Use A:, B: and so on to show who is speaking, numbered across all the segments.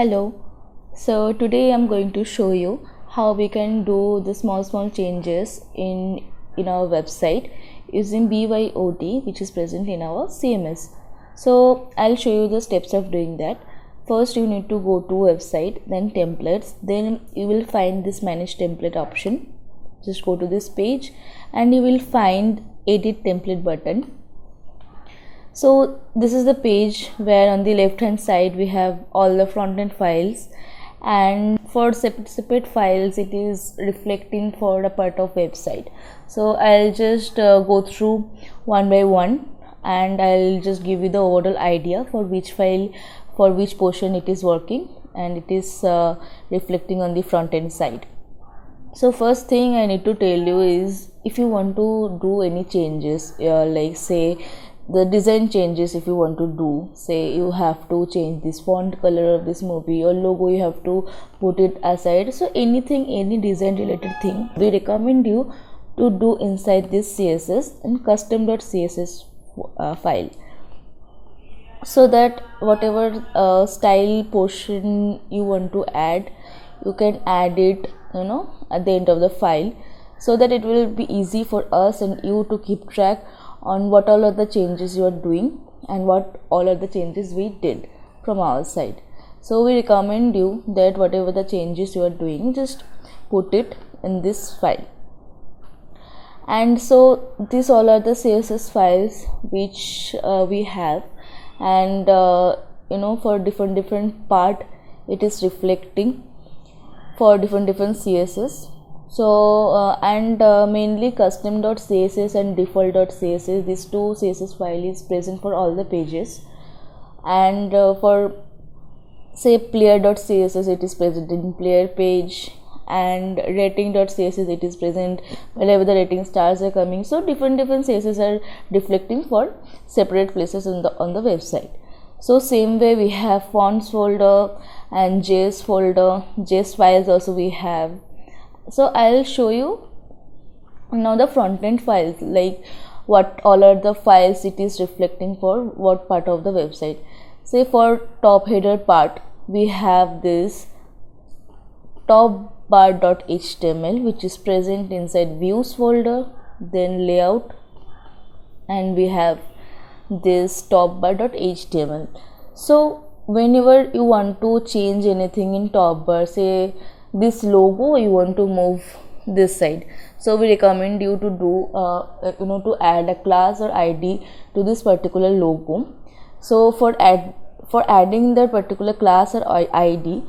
A: Hello. So today I'm going to show you how we can do the small changes in our website using BYOD, which is present in our CMS. So I'll show you the steps of doing that. First you need to go to website, then templates, then you will find this manage template option. Just go to this page and you will find edit template button. So this is the page where on the left hand side we have all the front end files, and for separate files it is reflecting for a part of website. So I'll just go through one by one and I'll just give you the overall idea for which file, for which portion it is working, and it is reflecting on the front end side. So first thing I need to tell you is, if you want to do any changes, like say the design changes, if you want to do, say you have to change this font color of this movie or logo, you have to put it aside. So anything, any design related thing, we recommend you to do inside this CSS and custom.css file, so that whatever style portion you want to add, you can add it at the end of the file, so that it will be easy for us and you to keep track on what all of the changes you are doing and what all of the changes we did from our side. So we recommend you that whatever the changes you are doing, just put it in this file. And so these all are the CSS files which we have, and for different part it is reflecting for different CSS. So mainly custom.css and default.css, these two CSS file is present for all the pages, and for say player.css it is present in player page, and rating.css it is present wherever the rating stars are coming. So different CSS are reflecting for separate places on the website. So same way we have fonts folder and JS folder, JS files also we have. So I'll show you now the front end files, like what all are the files it is reflecting for what part of the website. Say for top header part, we have this top bar.html which is present inside views folder, then layout, and we have this top bar.html. So whenever you want to change anything in top bar, say this logo you want to move this side, so we recommend you to do to add a class or ID to this particular logo. So for adding that particular class or ID,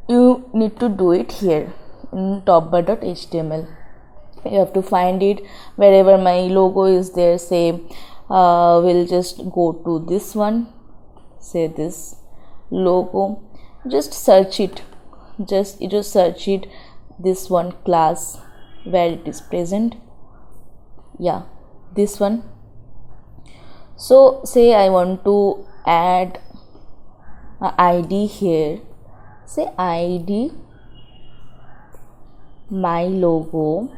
A: you need to do it here in top bar.html. You have to find it wherever my logo is there. Say we'll just go to this one, say this logo, just search it, just search it, this one class where it is present, yeah, this one. So say I want to add a ID here, say ID my logo,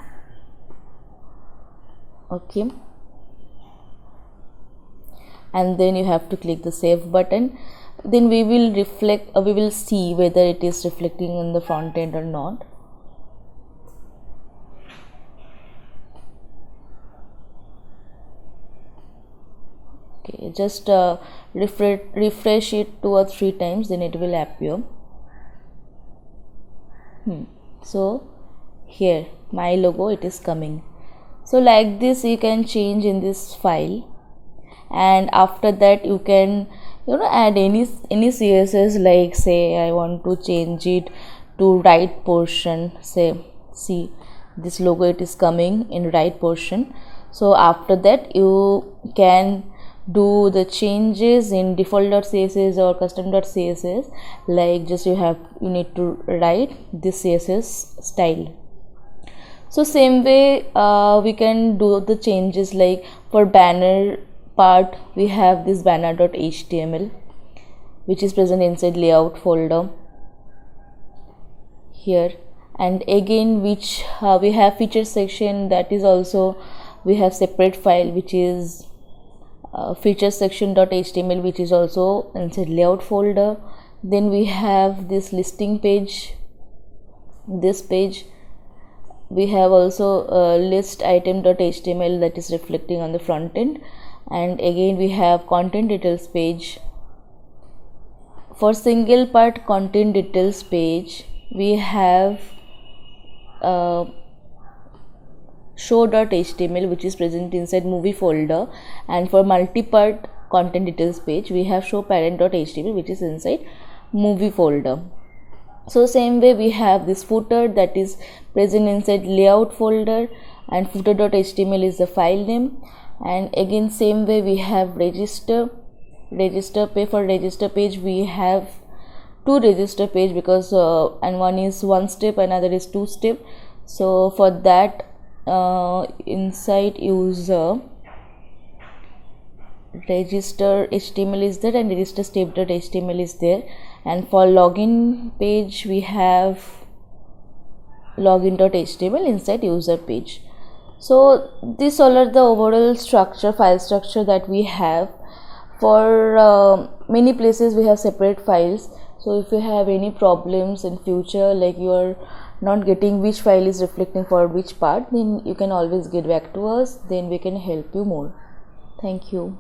A: okay, and then you have to click the save button. Then we will we will see whether it is reflecting on the front end or not. Okay, just refresh it 2 or 3 times, then it will appear. So here my logo, it is coming. So like this you can change in this file, and after that you can add any CSS, like say I want to change it to right portion. Say, see this logo, it is coming in right portion. So after that you can do the changes in default.css or custom.css, like just you need to write this CSS style. So same way we can do the changes, like for banner part we have this banner.html which is present inside layout folder here, and again which we have feature section, that is also we have separate file which is feature section.html, which is also inside layout folder. Then we have this listing page. This page we have also list item.html that is reflecting on the front end, and again we have content details page. For single part content details page, we have show.html which is present inside Muvi folder, and for multi-part content details page we have show parent.html which is inside Muvi folder. So same way we have this footer that is present inside layout folder, and footer.html is the file name. And again same way we have register page. For register page we have two register page because and one is one step, another is two step. So for that inside user register HTML is there and register step.html is there. And for login page we have login.html inside user page. So these all are the overall structure, file structure that we have. For many places we have separate files, so if you have any problems in future, like you are not getting which file is reflecting for which part, then you can always get back to us, then we can help you more. Thank you.